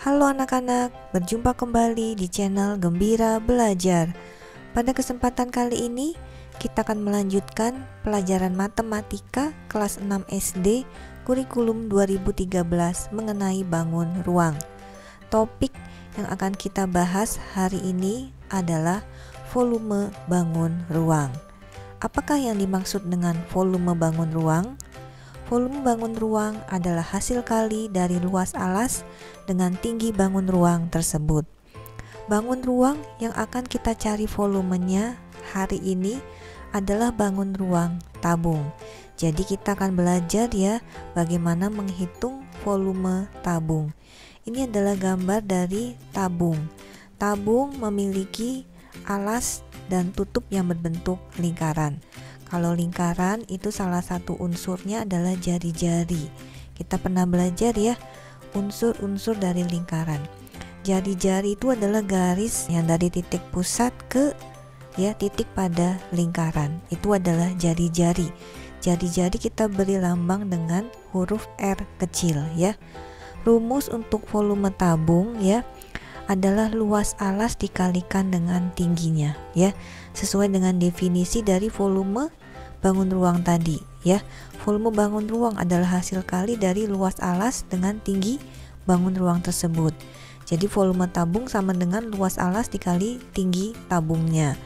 Halo anak-anak, berjumpa kembali di channel Gembira Belajar. Pada kesempatan kali ini, kita akan melanjutkan pelajaran matematika kelas 6 SD kurikulum 2013 mengenai bangun ruang. Topik yang akan kita bahas hari ini adalah volume bangun ruang. Apakah yang dimaksud dengan volume bangun ruang? Volume bangun ruang adalah hasil kali dari luas alas dengan tinggi bangun ruang tersebut. Bangun ruang yang akan kita cari volumenya hari ini adalah bangun ruang tabung. Jadi kita akan belajar ya bagaimana menghitung volume tabung. Ini adalah gambar dari tabung. Tabung memiliki alas dan tutup yang berbentuk lingkaran. Kalau lingkaran itu salah satu unsurnya adalah jari-jari. Kita pernah belajar ya unsur-unsur dari lingkaran. Jari-jari itu adalah garis yang dari titik pusat ke titik pada lingkaran. Itu adalah jari-jari. Jari-jari kita beri lambang dengan huruf R kecil ya. Rumus untuk volume tabung adalah luas alas dikalikan dengan tingginya ya, sesuai dengan definisi dari volume bangun ruang tadi ya. Volume bangun ruang adalah hasil kali dari luas alas dengan tinggi bangun ruang tersebut. Jadi volume tabung sama dengan luas alas dikali tinggi tabungnya.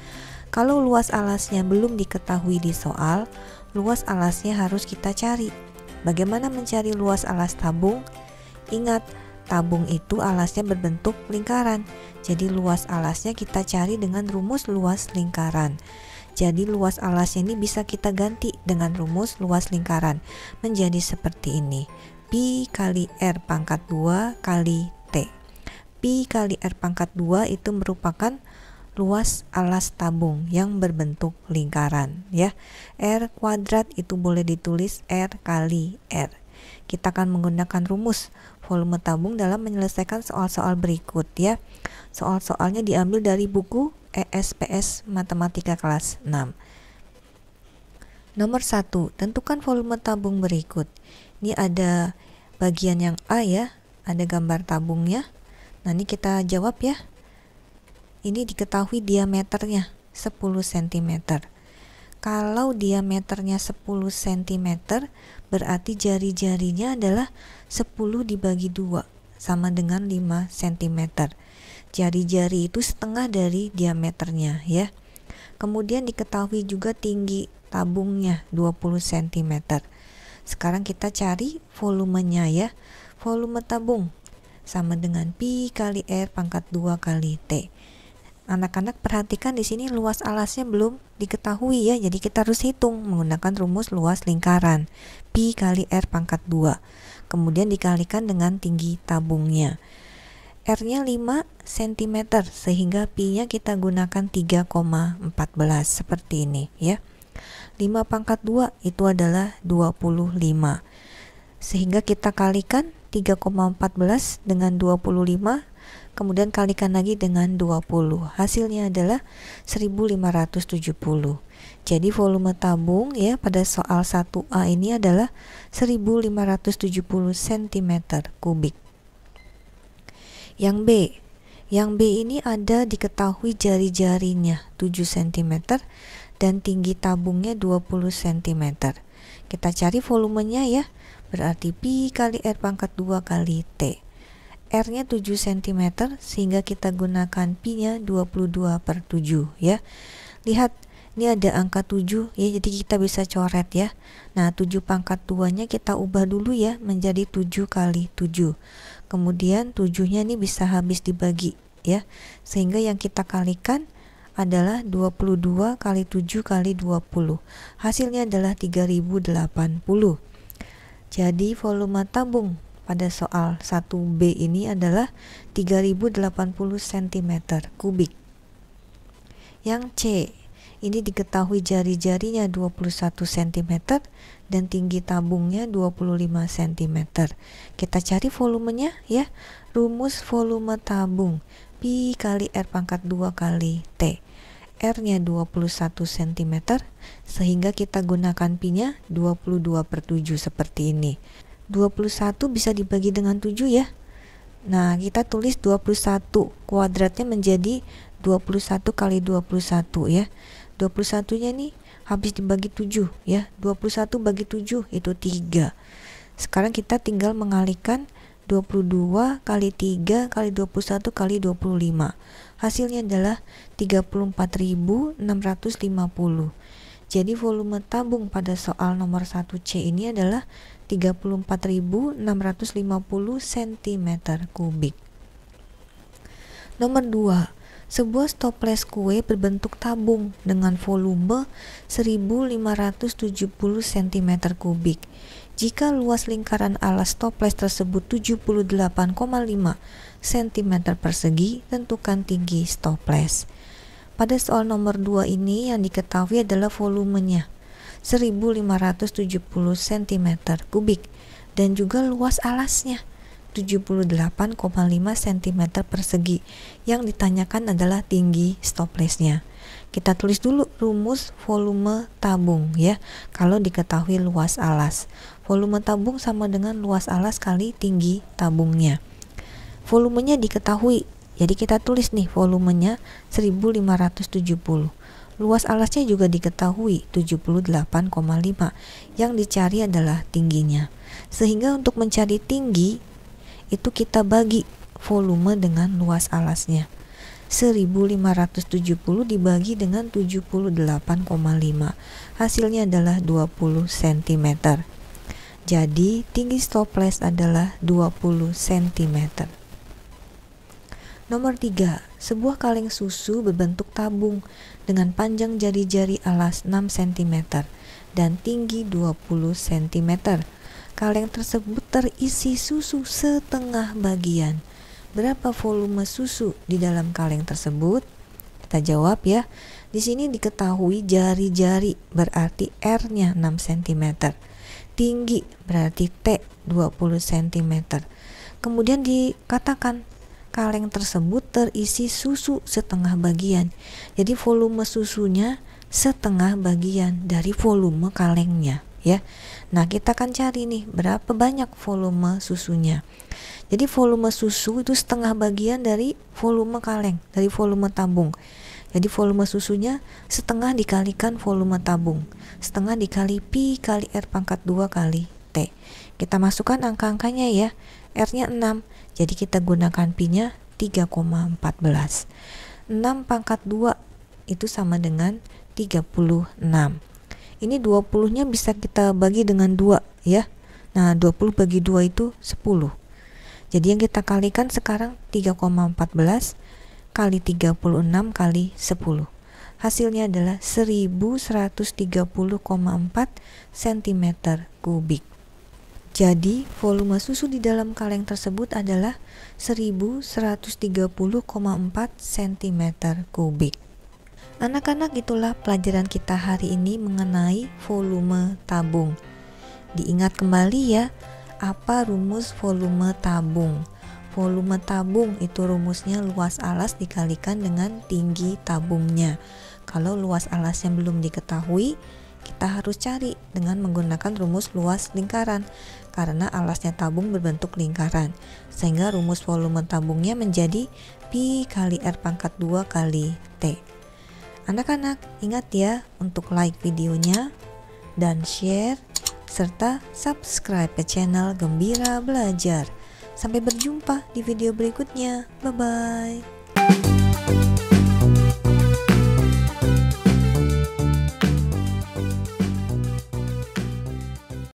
Kalau luas alasnya belum diketahui di soal, luas alasnya harus kita cari. Bagaimana mencari luas alas tabung? Ingat, tabung itu alasnya berbentuk lingkaran. Jadi luas alasnya kita cari dengan rumus luas lingkaran. Jadi luas alasnya ini bisa kita ganti dengan rumus luas lingkaran menjadi seperti ini. Pi kali R pangkat 2 kali T. Pi kali R pangkat 2 itu merupakan luas alas tabung yang berbentuk lingkaran ya. R kuadrat itu boleh ditulis R kali R. Kita akan menggunakan rumus volume tabung dalam menyelesaikan soal-soal berikut ya. Soal-soalnya diambil dari buku ESPS Matematika kelas 6. Nomor 1, tentukan volume tabung berikut. Ini ada bagian yang A ya, ada gambar tabungnya. Nah, ini kita jawab ya. Ini diketahui diameternya 10 cm. Kalau diameternya 10 cm, berarti jari-jarinya adalah 10 dibagi 2, sama dengan 5 cm. Jari-jari itu setengah dari diameternya ya. Kemudian diketahui juga tinggi tabungnya 20 cm. Sekarang kita cari volumenya ya. Volume tabung sama dengan Pi kali R pangkat 2 kali T. Anak-anak perhatikan di sini luas alasnya belum diketahui ya. Jadi kita harus hitung menggunakan rumus luas lingkaran. Pi kali R pangkat 2. Kemudian dikalikan dengan tinggi tabungnya. R-nya 5 cm sehingga Pi-nya kita gunakan 3,14 seperti ini ya. 5 pangkat 2 itu adalah 25. Sehingga kita kalikan 3,14 dengan 25. Kemudian kalikan lagi dengan 20. Hasilnya adalah 1570. Jadi volume tabung ya pada soal 1A ini adalah 1570 cm kubik. Yang B ini ada diketahui jari-jarinya 7 cm dan tinggi tabungnya 20 cm. Kita cari volumenya ya. Berarti Pi kali R pangkat 2 kali T. R-nya 7 cm sehingga kita gunakan Pi-nya 22/7 ya. Lihat, ini ada angka 7 ya, jadi kita bisa coret ya. Nah, 7 pangkat 2-nya kita ubah dulu ya menjadi 7 kali 7. Kemudian 7-nya ini bisa habis dibagi ya. Sehingga yang kita kalikan adalah 22 kali 7 kali 20. Hasilnya adalah 3080. Jadi volume tabung pada soal 1B ini adalah 3080 cm kubik. Yang C, ini diketahui jari-jarinya 21 cm dan tinggi tabungnya 25 cm. Kita cari volumenya ya. Rumus volume tabung Pi kali R pangkat 2 kali T. R-nya 21 cm sehingga kita gunakan Pi-nya 22/7 seperti ini. 21 bisa dibagi dengan 7 ya. Nah, kita tulis 21, kuadratnya menjadi 21 kali 21 ya. 21-nya nih habis dibagi 7 ya. 21 bagi 7 itu 3. Sekarang kita tinggal mengalikan 22 kali 3 kali 21 kali 25. Hasilnya adalah 34.650. Jadi volume tabung pada soal nomor 1C ini adalah 34.650 cm kubik. Nomor 2. Sebuah stoples kue berbentuk tabung dengan volume 1570 cm kubik. Jika luas lingkaran alas stoples tersebut 78,5 cm persegi, tentukan tinggi stoples. Pada soal nomor 2 ini yang diketahui adalah volumenya 1570 cm kubik dan juga luas alasnya 78,5 cm persegi. Yang ditanyakan adalah tinggi stoplesnya. Kita tulis dulu rumus volume tabung ya. Kalau diketahui luas alas, volume tabung sama dengan luas alas kali tinggi tabungnya. Volumenya diketahui, jadi kita tulis nih volumenya 1570. Luas alasnya juga diketahui 78,5. Yang dicari adalah tingginya. Sehingga untuk mencari tinggi itu kita bagi volume dengan luas alasnya. 1570 dibagi dengan 78,5. Hasilnya adalah 20 cm. Jadi tinggi stoples adalah 20 cm. Nomor 3. Sebuah kaleng susu berbentuk tabung dengan panjang jari-jari alas 6 cm dan tinggi 20 cm. Kaleng tersebut terisi susu setengah bagian. Berapa volume susu di dalam kaleng tersebut? Kita jawab ya. Di sini diketahui jari-jari berarti R-nya 6 cm. Tinggi berarti T 20 cm. Kemudian dikatakan kaleng tersebut terisi susu setengah bagian. Jadi volume susunya setengah bagian dari volume kalengnya ya. Nah, kita akan cari nih berapa banyak volume susunya. Jadi volume susu itu setengah bagian dari volume kaleng, dari volume tabung. Jadi volume susunya setengah dikalikan volume tabung. Setengah dikali pi kali R pangkat 2 kali T. Kita masukkan angka-angkanya ya. R-nya 6. Jadi kita gunakan pi-nya 3,14. 6 pangkat 2 itu sama dengan 36. Ini 20-nya bisa kita bagi dengan 2 ya. Nah, 20 bagi 2 itu 10. Jadi yang kita kalikan sekarang 3,14 kali 36 kali 10. Hasilnya adalah 1130,4 cm kubik. Jadi volume susu di dalam kaleng tersebut adalah 1130,4 cm kubik. Anak-anak, itulah pelajaran kita hari ini mengenai volume tabung. Diingat kembali ya, apa rumus volume tabung? Volume tabung itu rumusnya luas alas dikalikan dengan tinggi tabungnya. Kalau luas alasnya belum diketahui, kita harus cari dengan menggunakan rumus luas lingkaran, karena alasnya tabung berbentuk lingkaran, sehingga rumus volume tabungnya menjadi pi kali R pangkat 2 kali T. Anak-anak, ingat ya untuk like videonya dan share serta subscribe ke channel Gembira Belajar. Sampai berjumpa di video berikutnya. Bye bye.